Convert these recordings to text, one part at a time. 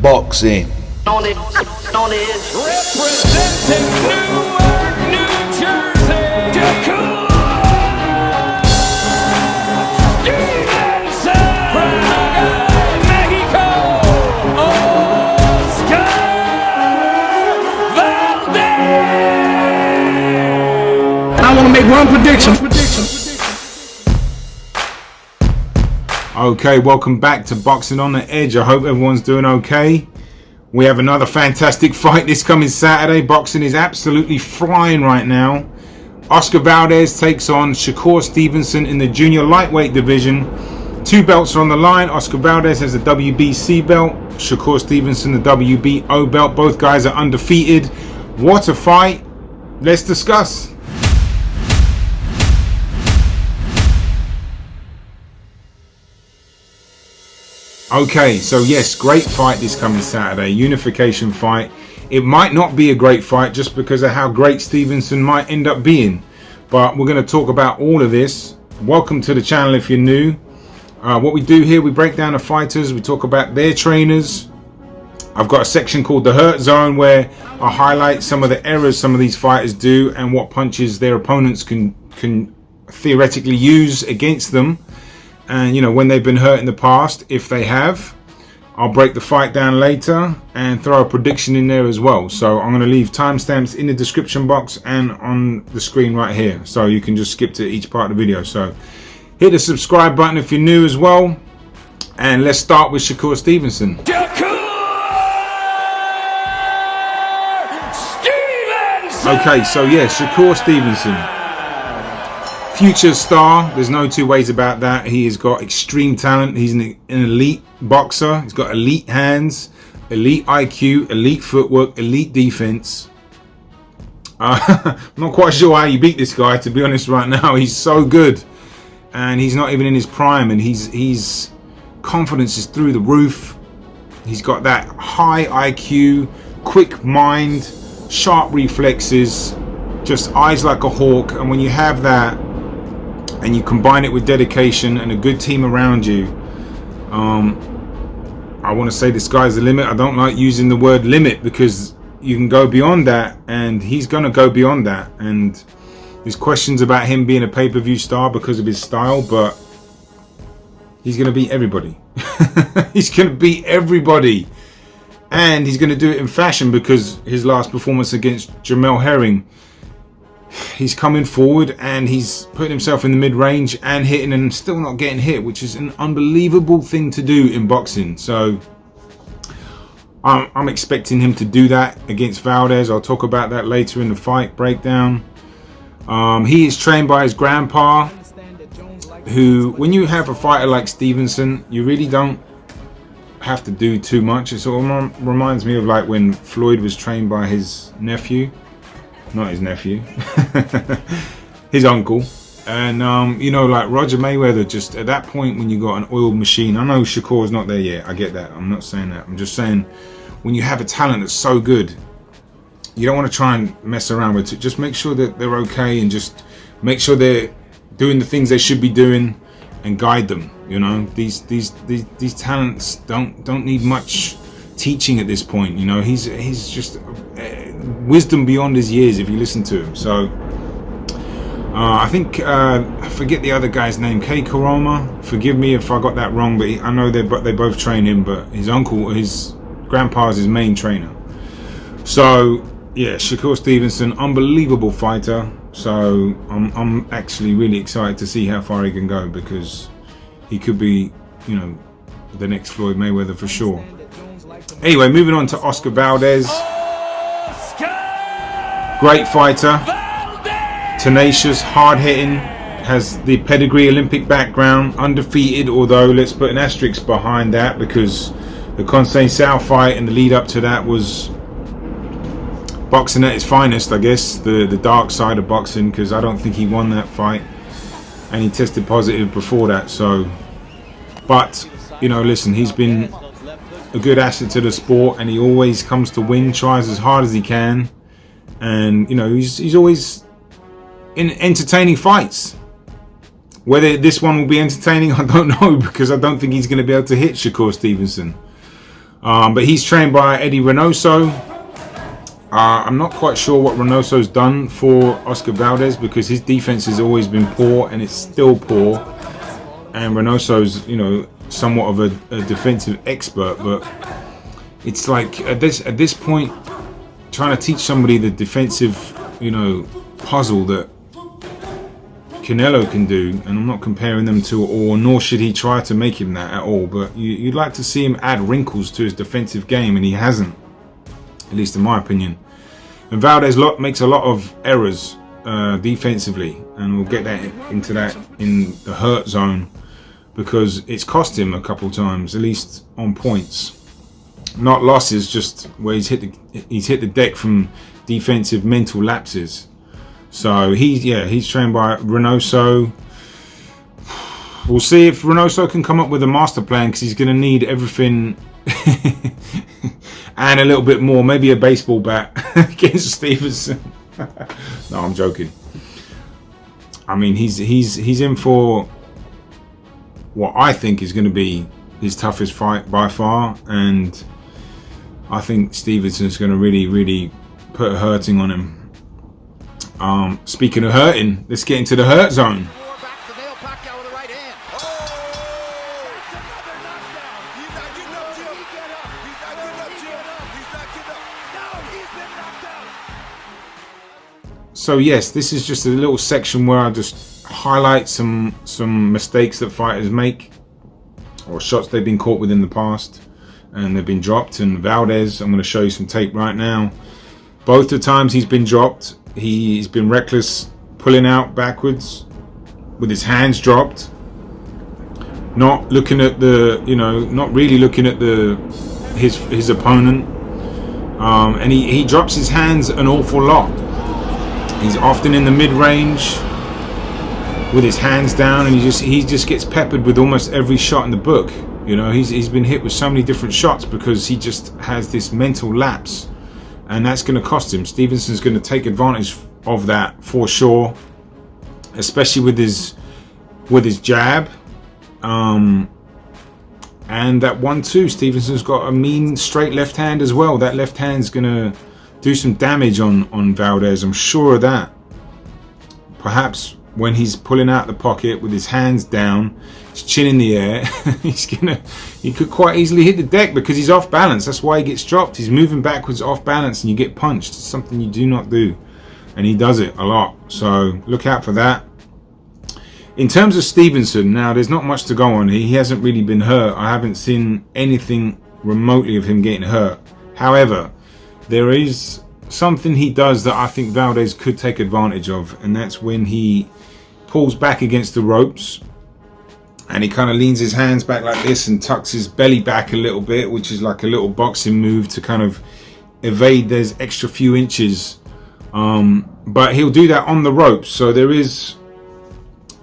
boxing. Representing Newark, New Jersey, Shakur Stevenson from Mexico, Oscar Valdez. I want to make one prediction. Okay, welcome back to Boxing on the Edge. I hope everyone's doing okay. We have another fantastic fight this coming Saturday. Boxing is absolutely flying right now. Oscar Valdez takes on Shakur Stevenson in the junior lightweight division. 2 belts are on the line. Oscar Valdez has the WBC belt. Shakur Stevenson the WBO belt. Both guys are undefeated. What a fight. Let's discuss. Okay, so yes, great fight this coming Saturday. Unification fight. It might not be a great fight just because of how great Stevenson might end up being. But we're going to talk about all of this. Welcome to the channel if you're new. What we do here, we break down the fighters. We talk about their trainers. I've got a section called the Hurt Zone where I highlight some of the errors some of these fighters do and what punches their opponents can theoretically use against them. And you know, when they've been hurt in the past, if they have, I'll break the fight down later and throw a prediction in there as well. So I'm going to leave timestamps in the description box and on the screen right here, so you can just skip to each part of the video. So hit the subscribe button if you're new as well, and let's start with Shakur Stevenson. Okay, so yeah, Shakur Stevenson, future star, there's no two ways about that. He has got extreme talent. He's an elite boxer. He's got elite hands, elite IQ, elite footwork, elite defense. I'm not quite sure how you beat this guy, to be honest. Right now he's so good, and he's not even in his prime, and he's confidence is through the roof. He's got that high IQ, quick mind, sharp reflexes, just eyes like a hawk. And when you have that and you combine it with dedication and a good team around you, I want to say the sky's the limit. I don't like using the word limit because you can go beyond that, and he's going to go beyond that. And there's questions about him being a pay-per-view star because of his style, but he's going to beat everybody. He's going to beat everybody, and he's going to do it in fashion because his last performance against Jamel Herring, he's coming forward and he's putting himself in the mid-range and hitting and still not getting hit, which is an unbelievable thing to do in boxing. So I'm expecting him to do that against Valdez. I'll talk about that later in the fight breakdown. He is trained by his grandpa, who, when you have a fighter like Stevenson, you really don't have to do too much. It sort of reminds me of like when Floyd was trained by his nephew. Not his nephew, his uncle. And you know, like Roger Mayweather, just at that point when you got an oiled machine. I know Shakur's not there yet, I get that, I'm not saying that, I'm just saying when you have a talent that's so good, you don't want to try and mess around with it. Just make sure that they're okay, and just make sure they're doing the things they should be doing, and guide them. You know, these talents don't need much teaching at this point. You know, he's just wisdom beyond his years if you listen to him. So I think I forget the other guy's name, K Karoma, forgive me if I got that wrong, but I know they both train him, but his uncle, his grandpa is his main trainer. So yeah, Shakur Stevenson, unbelievable fighter. So I'm actually really excited to see how far he can go, because he could be, you know, the next Floyd Mayweather for sure. Anyway, moving on to Oscar Valdez. Great fighter, tenacious, hard-hitting, has the pedigree, Olympic background, undefeated, although let's put an asterisk behind that because the Conceição fight and the lead up to that was boxing at its finest, I guess, the dark side of boxing, because I don't think he won that fight, and he tested positive before that. So, but you know, listen, he's been a good asset to the sport, and he always comes to win, tries as hard as he can, and you know, he's always in entertaining fights. Whether this one will be entertaining, I don't know, because I don't think he's going to be able to hit Shakur Stevenson. But he's trained by Eddie Reynoso. I'm not quite sure what Reynoso's done for Oscar Valdez, because his defense has always been poor, and it's still poor. And Reynoso's, you know, somewhat of a defensive expert, but it's like at this point, trying to teach somebody the defensive, you know, puzzle that Canelo can do, and I'm not comparing them to, or nor should he try to make him that at all, but you'd like to see him add wrinkles to his defensive game, and he hasn't, at least in my opinion. And Valdez makes a lot of errors defensively, and we'll get that into that in the hurt zone, because it's cost him a couple times, at least on points, not losses, just where he's hit the deck from defensive mental lapses. So he's trained by Reynoso. We'll see if Reynoso can come up with a master plan, because he's going to need everything and a little bit more, maybe a baseball bat against Stevenson. No, I'm joking. I mean, he's in for what I think is going to be his toughest fight by far, and I think Stevenson's going to really put a hurting on him. Speaking of hurting, let's get into the hurt zone. So yes, this is just a little section where I just highlight some mistakes that fighters make, or shots they've been caught with in the past and they've been dropped. And Valdez, I'm going to show you some tape right now. Both the times he's been dropped, he's been reckless, pulling out backwards with his hands dropped, not looking at the, you know, not really looking at his opponent, and he drops his hands an awful lot. He's often in the mid-range with his hands down, and he just gets peppered with almost every shot in the book. You know, he's been hit with so many different shots because he just has this mental lapse, and that's going to cost him. Stevenson's going to take advantage of that for sure, especially with his jab, and that 1-2. Stevenson's got a mean straight left hand as well. That left hand's going to do some damage on Valdez, I'm sure of that. Perhaps when he's pulling out the pocket with his hands down, his chin in the air, he could quite easily hit the deck because he's off balance. That's why he gets dropped. He's moving backwards off balance and you get punched. It's something you do not do, and he does it a lot, so look out for that. In terms of Stevenson, now there's not much to go on. He hasn't really been hurt. I haven't seen anything remotely of him getting hurt. However, there is something he does that I think Valdez could take advantage of, and that's when he pulls back against the ropes and he kind of leans his hands back like this and tucks his belly back a little bit, which is like a little boxing move to kind of evade those extra few inches. But he'll do that on the ropes, so there is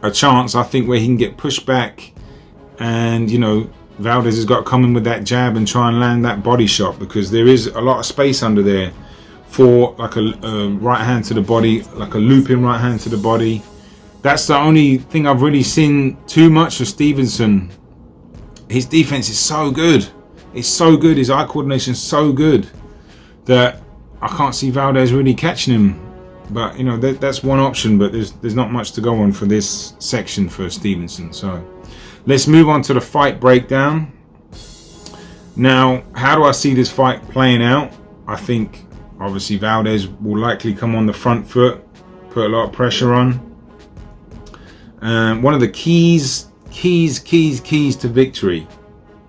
a chance, I think, where he can get pushed back, and you know, Valdez has got to come in with that jab and try and land that body shot, because there is a lot of space under there for like a right hand to the body, like a looping right hand to the body. That's the only thing I've really seen too much of Stevenson. His defense is so good. It's so good. His eye coordination is so good that I can't see Valdez really catching him. But you know, that's one option, but there's not much to go on for this section for Stevenson. So let's move on to the fight breakdown. Now, how do I see this fight playing out? I think obviously Valdez will likely come on the front foot, put a lot of pressure on. And one of the keys to victory,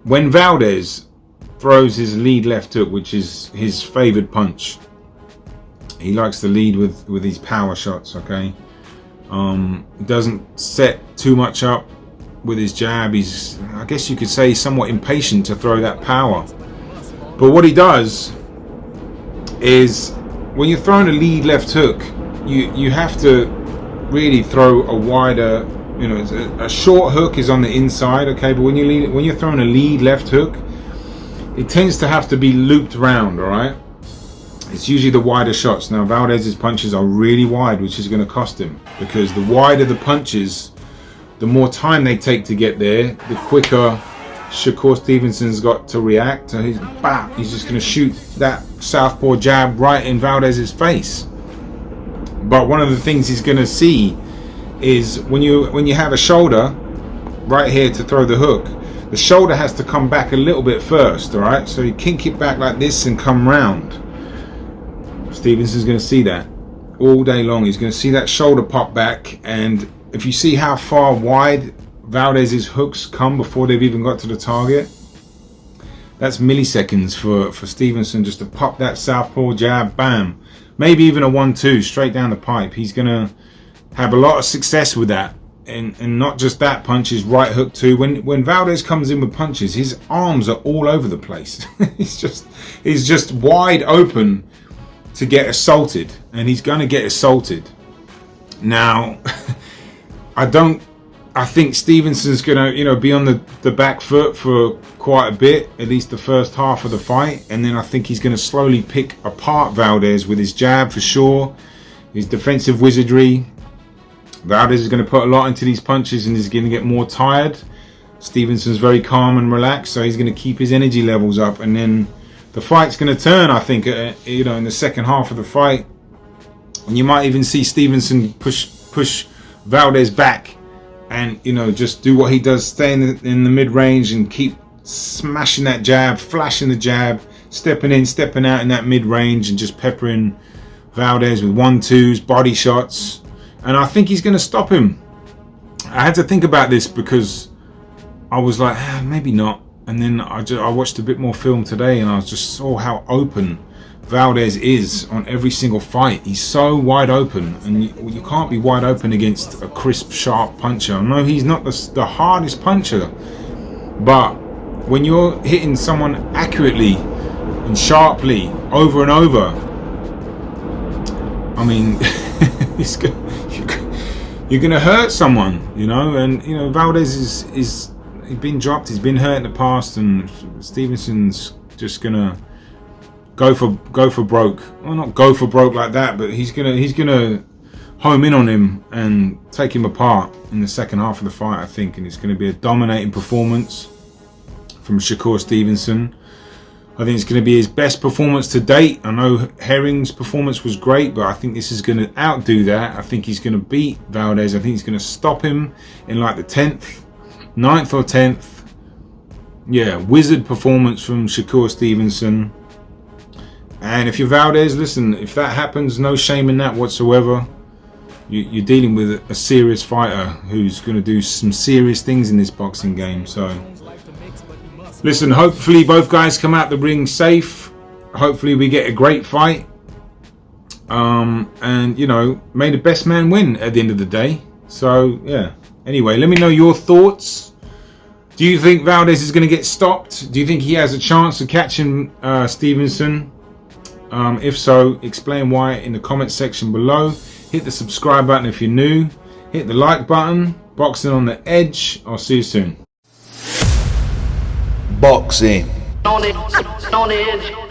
when Valdez throws his lead left hook, which is his favored punch, he likes to lead with these power shots, okay? Doesn't set too much up with his jab. He's, I guess you could say, somewhat impatient to throw that power. But what he does is, when you're throwing a lead left hook, you have to really throw a wider, you know, a short hook is on the inside, okay? But when you're throwing a lead left hook, it tends to have to be looped round, all right? It's usually the wider shots. Now, Valdez's punches are really wide, which is going to cost him, because the wider the punches, the more time they take to get there, the quicker Shakur Stevenson's got to react. So he's just going to shoot that southpaw jab right in Valdez's face. But one of the things he's going to see is when you have a shoulder right here to throw the hook, the shoulder has to come back a little bit first, all right? So you kink it back like this and come round. Stevenson's going to see that all day long. He's going to see that shoulder pop back, and if you see how far wide Valdez's hooks come before they've even got to the target, that's milliseconds for Stevenson just to pop that southpaw jab, bam. Maybe even a 1-2 straight down the pipe. He's going to have a lot of success with that. And not just that, punch, his right hook too. When Valdez comes in with punches, his arms are all over the place. he's just wide open to get assaulted, and he's going to get assaulted. Now, I think Stevenson's going to, be on the back foot for quite a bit, at least the first half of the fight. And then I think he's going to slowly pick apart Valdez with his jab for sure, his defensive wizardry. Valdez is going to put a lot into these punches and is going to get more tired. Stevenson's very calm and relaxed, so he's going to keep his energy levels up. And then the fight's going to turn, I think, in the second half of the fight. And you might even see Stevenson push Valdez back and, just do what he does, stay in the mid-range and keep smashing that jab, flashing the jab, stepping in, stepping out in that mid-range, and just peppering Valdez with 1-2s, body shots. And I think he's going to stop him. I had to think about this because I was like, maybe not. And then I watched a bit more film today, and I just saw how open Valdez is on every single fight. He's so wide open, and you can't be wide open against a crisp, sharp puncher. I know he's not the hardest puncher, but when you're hitting someone accurately and sharply over and over, I mean, you're going to hurt someone, and Valdez is he's been dropped, he's been hurt in the past, and Stevenson's just going to go for broke. Well, not go for broke like that, but he's gonna home in on him and take him apart in the second half of the fight, I think. And it's going to be a dominating performance from Shakur Stevenson. I think it's going to be his best performance to date. I know Herring's performance was great, but I think this is going to outdo that. I think he's going to beat Valdez. I think he's going to stop him in like the 9th or 10th. Yeah, wizard performance from Shakur Stevenson. And if you're Valdez, listen, if that happens, no shame in that whatsoever. You're dealing with a serious fighter who's going to do some serious things in this boxing game. So, listen, hopefully both guys come out the ring safe. Hopefully we get a great fight. And, may the best man win at the end of the day. So, yeah. Anyway, let me know your thoughts. Do you think Valdez is going to get stopped? Do you think he has a chance of catching Stevenson? If so, explain why in the comment section below. Hit the subscribe button if you're new. Hit the like button. Boxing on the Edge. I'll see you soon. Boxing on the edge.